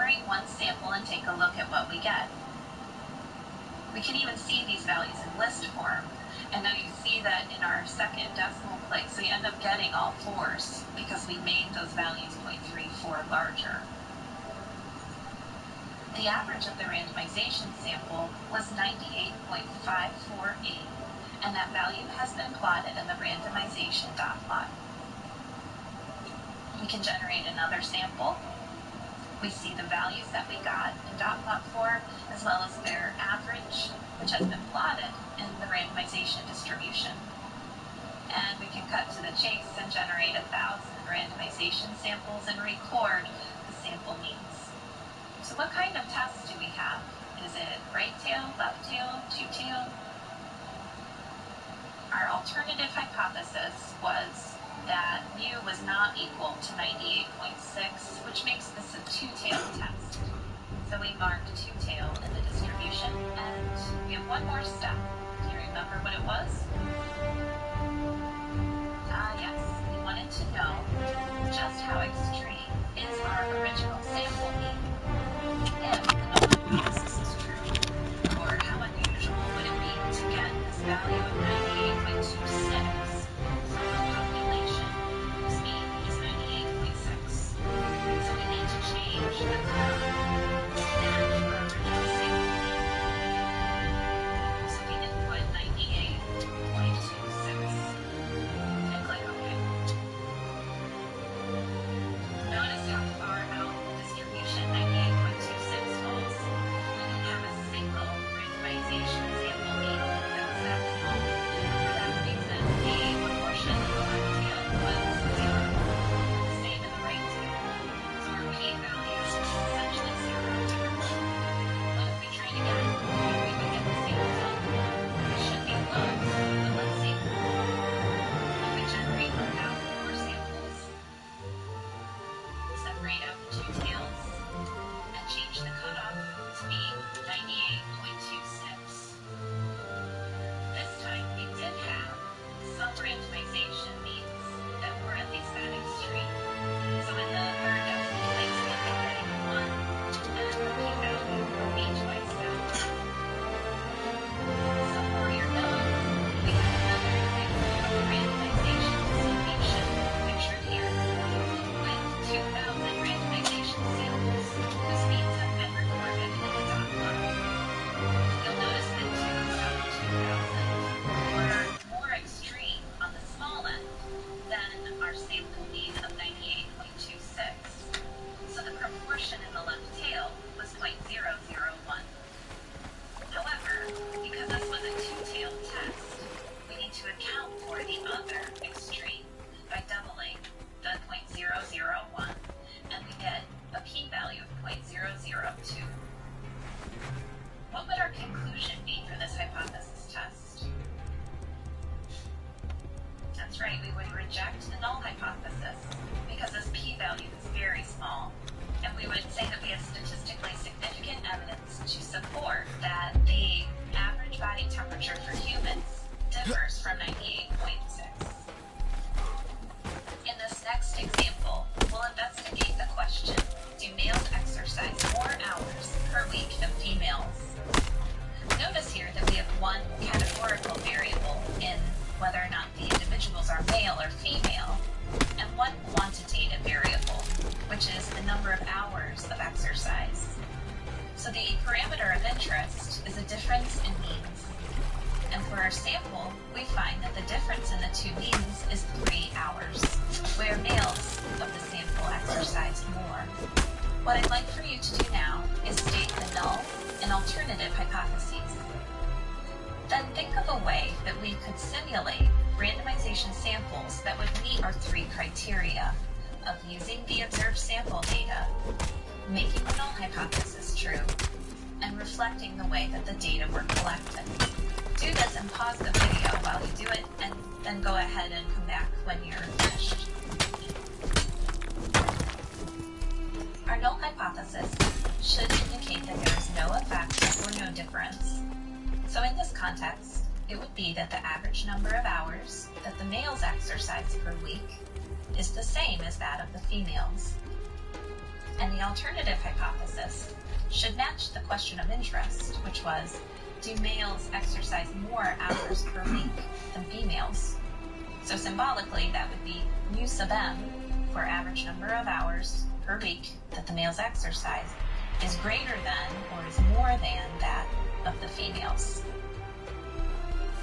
numbering one sample and take a look at what we get. We can even see these values in list form. And now you see that in our second decimal place, we end up getting all fours because we made those values 0.34 larger. The average of the randomization sample was 98.548, and that value has been plotted in the randomization dot plot. We can generate another sample. We see the values that we got in dot plot form, as well as their average, which has been plotted in the randomization distribution. And we can cut to the chase and generate 1,000 randomization samples and record the sample means. So what kind of test do we have? Is it right tail, left tail, two-tail? Our alternative hypothesis was that mu was not equal to 98.6, which makes this a two-tail test. So we marked two-tail in the distribution, and we have one more step. Do you remember what it was? Yes, we wanted to know just how extreme is our original sample mean if the null hypothesis is true, or how unusual would it be to get this value of 98.26 from a population whose mean is 98.6. So we need to change the cutoff to match our original sample mean. So we input 98.26 and click OK. Notice how far out the distribution 98.26 falls. We didn't have a single randomization sample mean that was that small. For that reason, the proportion in the left tail was 0. The same in the right tail. So our p-value is essentially 0. What if we tried again? Maybe we could get the same result. It should be close, but let's see. If we generate 1,000 more samples, separate out the two tails, and change the cutoff to be 98.26. This time we did have some randomization means that were at least that extreme. So in the third decimal place, we ended up getting 1, and the p-value will be twice that. So for your note, we have another example of randomization distribution pictured here, with 2,000 randomization samples whose means have been recorded in the dot plot. You'll notice that 2 out of 2,000 were more extreme on the small end than our sample mean of 98.26. So the proportion in the left tail was 0.001. However, because this was a two-tail test, we need to account for the other extreme by doubling the 0.001, and we get a p-value of 0.002. What would our conclusion be for this hypothesis test? That's right, we would reject the null hypothesis because this p-value is very small, and we would say that we have statistically significant evidence to support that the average body temperature for humans differs from 98.6. In this next example, we'll investigate the question, do males exercise more hours per week than females? Notice here that we have one categorical variable in whether or not the individuals are male or female, and one quantitative variable, which is the number of hours of exercise. So the parameter of interest is a difference in means. And for our sample, we find that the difference in the two means is 3 hours, where males of the sample exercise more. What I'd like for you to do now is state the null and alternative hypotheses. Then think of a way that we could simulate randomization samples that would meet our 3 criteria of using the observed sample data, making the null hypothesis true, and reflecting the way that the data were collected. Do this and pause the video while you do it, and then go ahead and come back when you're finished. Our null hypothesis should indicate that there is no effect or no difference. So in this context, it would be that the average number of hours that the males exercise per week is the same as that of the females. And the alternative hypothesis should match the question of interest, which was, do males exercise more hours per week than females? So symbolically, that would be mu sub m, for average number of hours per week that the males exercise, is greater than or is more than that of the females.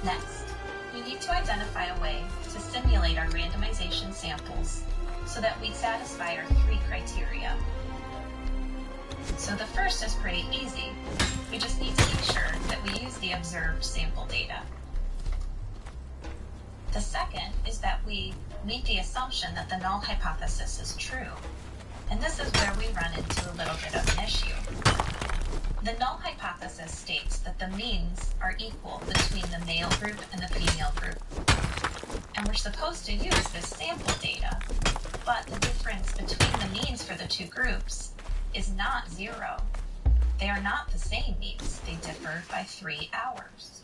Next, we need to identify a way to simulate our randomization samples so that we satisfy our 3 criteria. So the first is pretty easy. We just need to make sure that we use the observed sample data. The second is that we meet the assumption that the null hypothesis is true. And this is where we run into a little bit of an issue. The null hypothesis states that the means are equal between the male group and the female group. And we're supposed to use this sample data, but the difference between the means for the 2 groups is not 0. They are not the same means. They differ by 3 hours.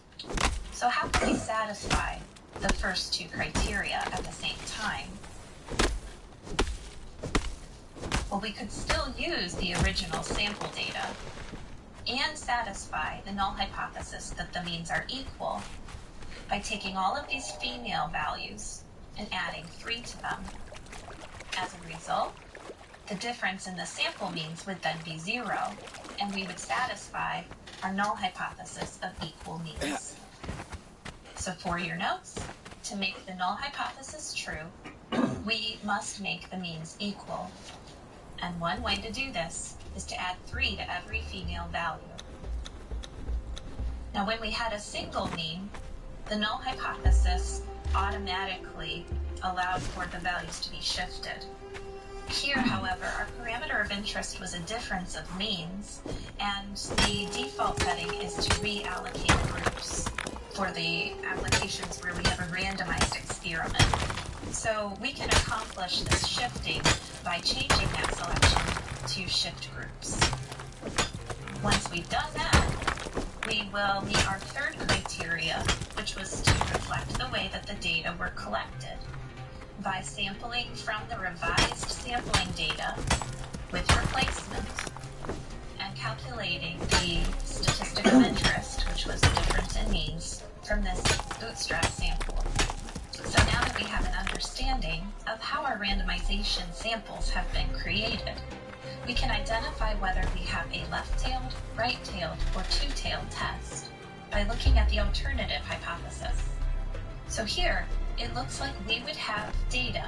So how can we satisfy the first 2 criteria at the same time? Well, we could still use the original sample data and satisfy the null hypothesis that the means are equal by taking all of these female values and adding 3 to them. As a result, the difference in the sample means would then be 0, and we would satisfy our null hypothesis of equal means. So for your notes, to make the null hypothesis true, we must make the means equal. And one way to do this is to add 3 to every female value. Now when we had a single mean, the null hypothesis automatically allowed for the values to be shifted. Here, however, our parameter of interest was a difference of means, and the default setting is to reallocate groups for the applications where we have a randomized experiment. So we can accomplish this shifting by changing that selection to shift groups. Once we've done that, we will meet our 3rd criteria, which was to reflect the way that the data were collected by sampling from the revised sampling data with replacement and calculating the statistic of interest, which was the difference in means, from this bootstrap sample. So now that we have an understanding of how our randomization samples have been created, we can identify whether we have a left-tailed, right-tailed, or 2-tailed test by looking at the alternative hypothesis. So here, it looks like we would have data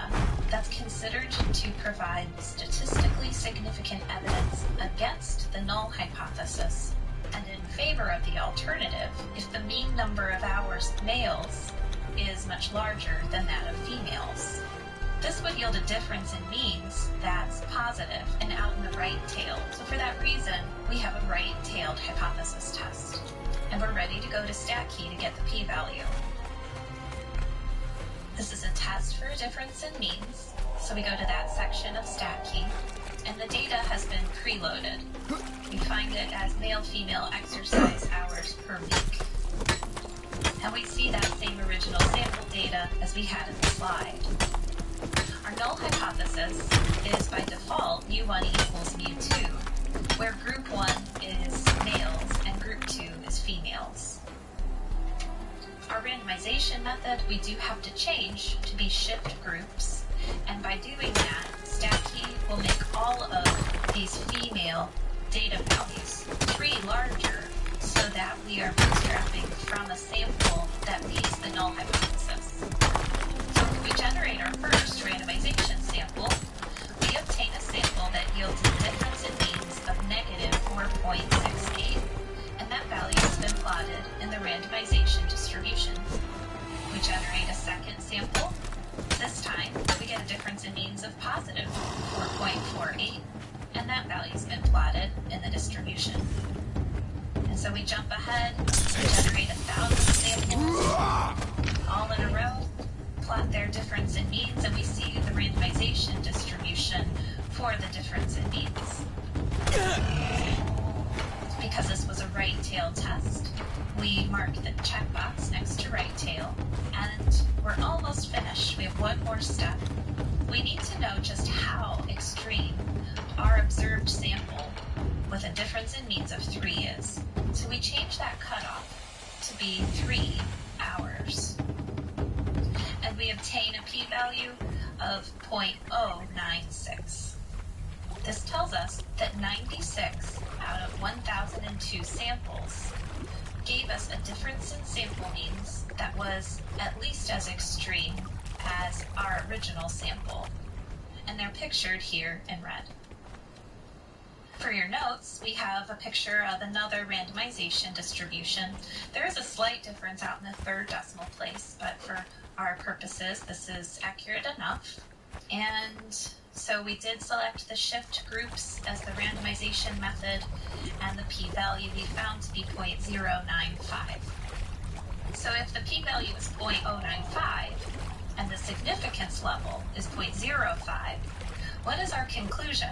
that's considered to provide statistically significant evidence against the null hypothesis and in favor of the alternative if the mean number of hours males is much larger than that of females. This would yield a difference in means that's positive and out in the right-tailed. So for that reason, we have a right-tailed hypothesis test. And we're ready to go to StatKey to get the p-value. This is a test for a difference in means. So we go to that section of StatKey, and the data has been preloaded. We find it as male-female exercise hours per week. And we see that same original sample data as we had in the slide. Our null hypothesis is by default mu1 equals mu2, where group 1 is males and group 2 is females. Our randomization method we do have to change to be shift groups, and by doing that, StatKey will make all of these female data values 3 larger so that we are bootstrapping from a sample that meets the null hypothesis. So when we generate our first randomization sample, we obtain a sample that yields a difference in means of negative 4.68, and that value has been plotted in the randomization distribution. We generate a second sample. This time, we get a difference in means of positive 4.48, and that value has been plotted in the distribution. And so we jump ahead, generate 1,000 samples, all in a row, plot their difference in means, and we see the randomization distribution for the difference in means. Because this was a right-tailed test, we mark the checkbox next to right tail, and we're almost finished. We have one more step. We need to know just how extreme our observed sample with a difference in means of 3 is. So we change that cutoff to be 3 hours. And we obtain a p-value of 0.096. This tells us that 96 out of 1,002 samples gave us a difference in sample means that was at least as extreme as our original sample. And they're pictured here in red. For your notes, we have a picture of another randomization distribution. There is a slight difference out in the third decimal place, but for our purposes, this is accurate enough. And so we did select the shift groups as the randomization method, and the p-value we found to be 0.095. So if the p-value is 0.095, and the significance level is 0.05, what is our conclusion?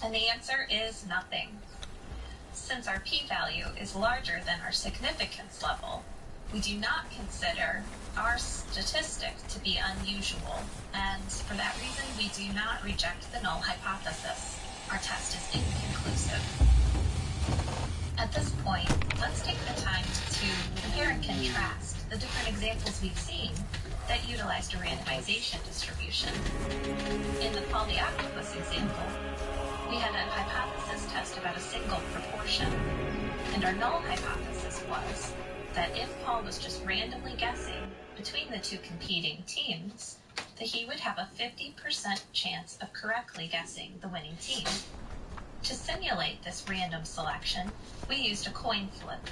And the answer is nothing. Since our p-value is larger than our significance level, we do not consider our statistic to be unusual, and for that reason we do not reject the null hypothesis. Our test is inconclusive. At this point, let's take the time to compare and contrast the different examples we've seen that utilized a randomization distribution. In the Paul the Octopus example, we had a hypothesis test about a single proportion, and our null hypothesis was that if Paul was just randomly guessing between the two competing teams, that he would have a 50% chance of correctly guessing the winning team. To simulate this random selection, we used a coin flip,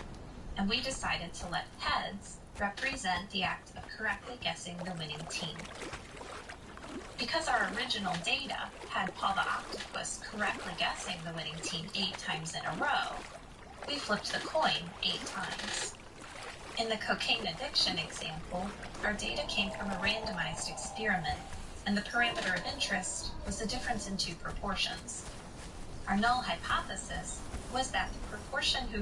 and we decided to let heads represent the act of correctly guessing the winning team. Because our original data had Paul the Octopus correctly guessing the winning team 8 times in a row, we flipped the coin 8 times. In the cocaine addiction example, our data came from a randomized experiment, and the parameter of interest was the difference in 2 proportions. Our null hypothesis was that the proportion who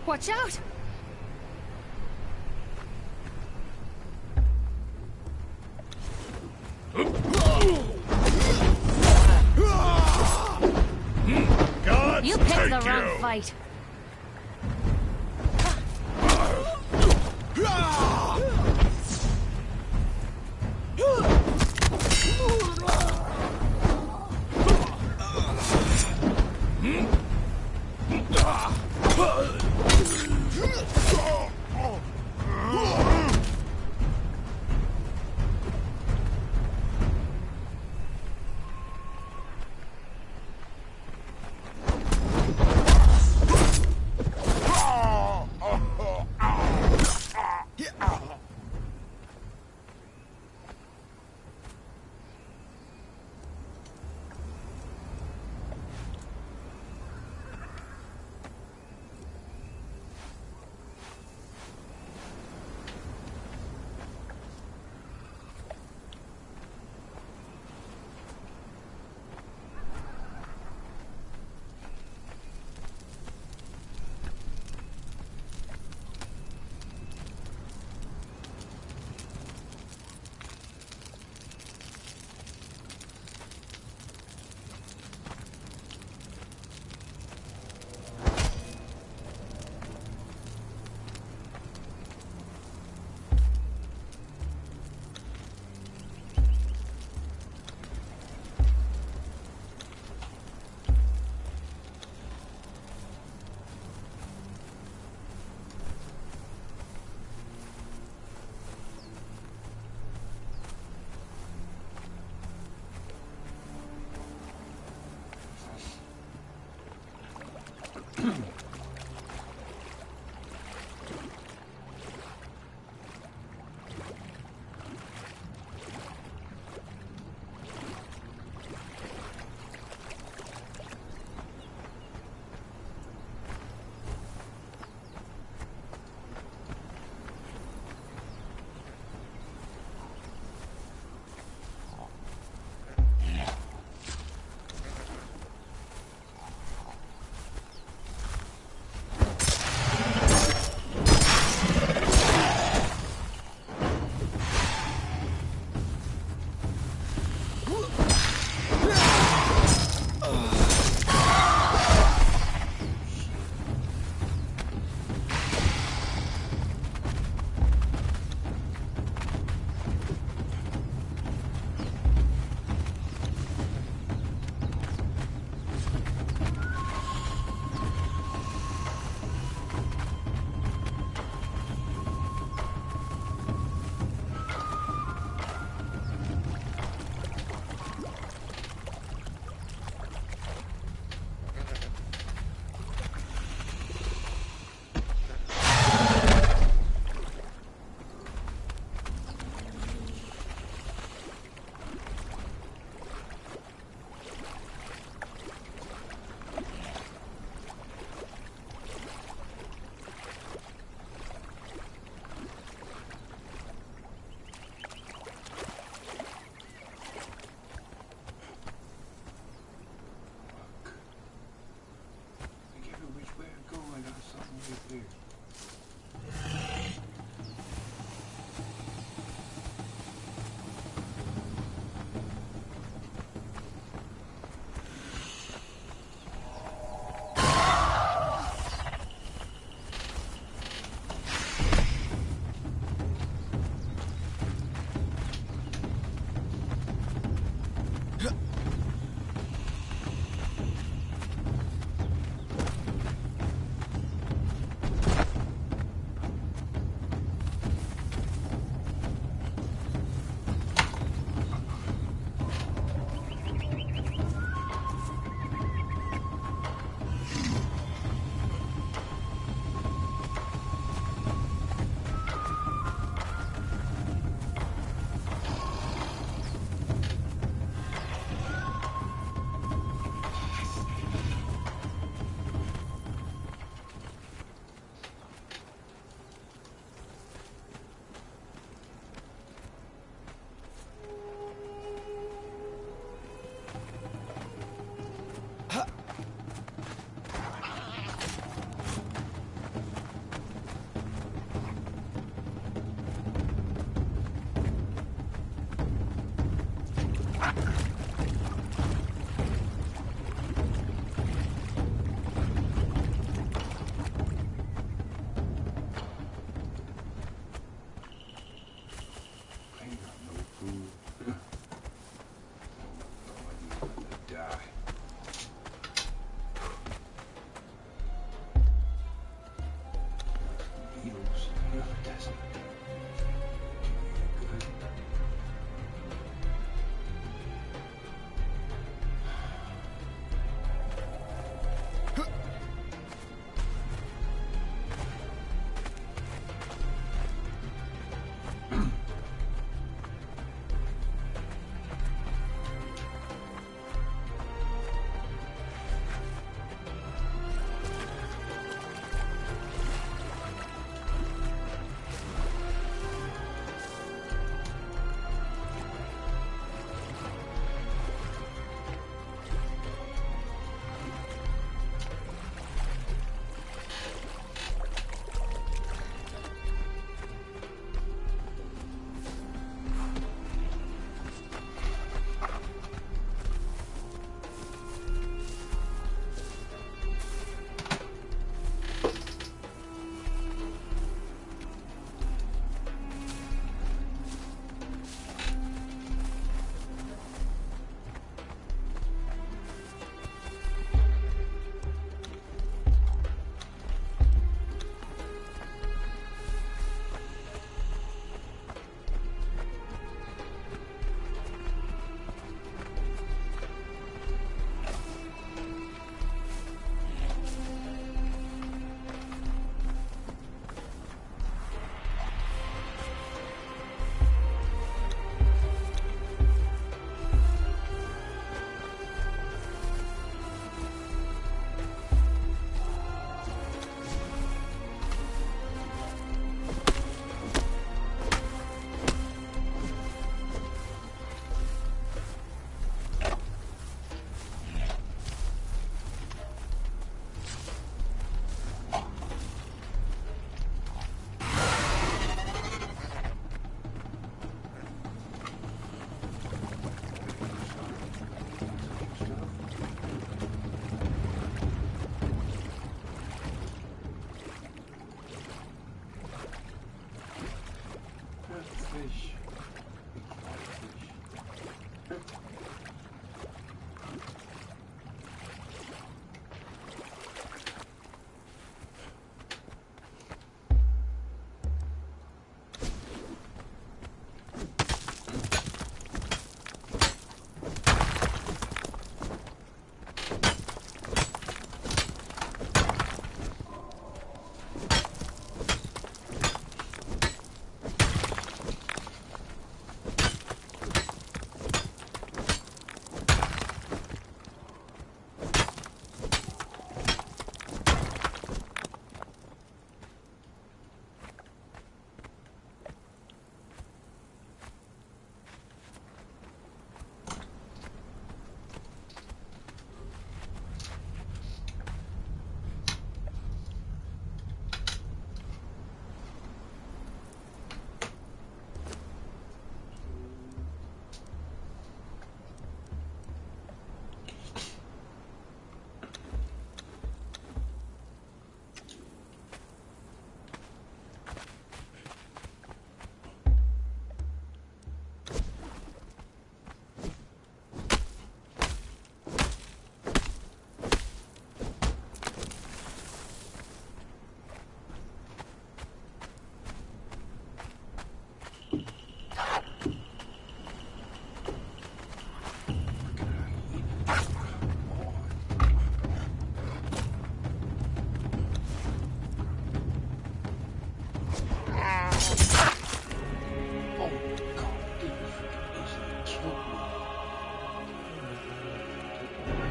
Watch out! God, You picked the wrong fight.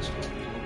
Christ.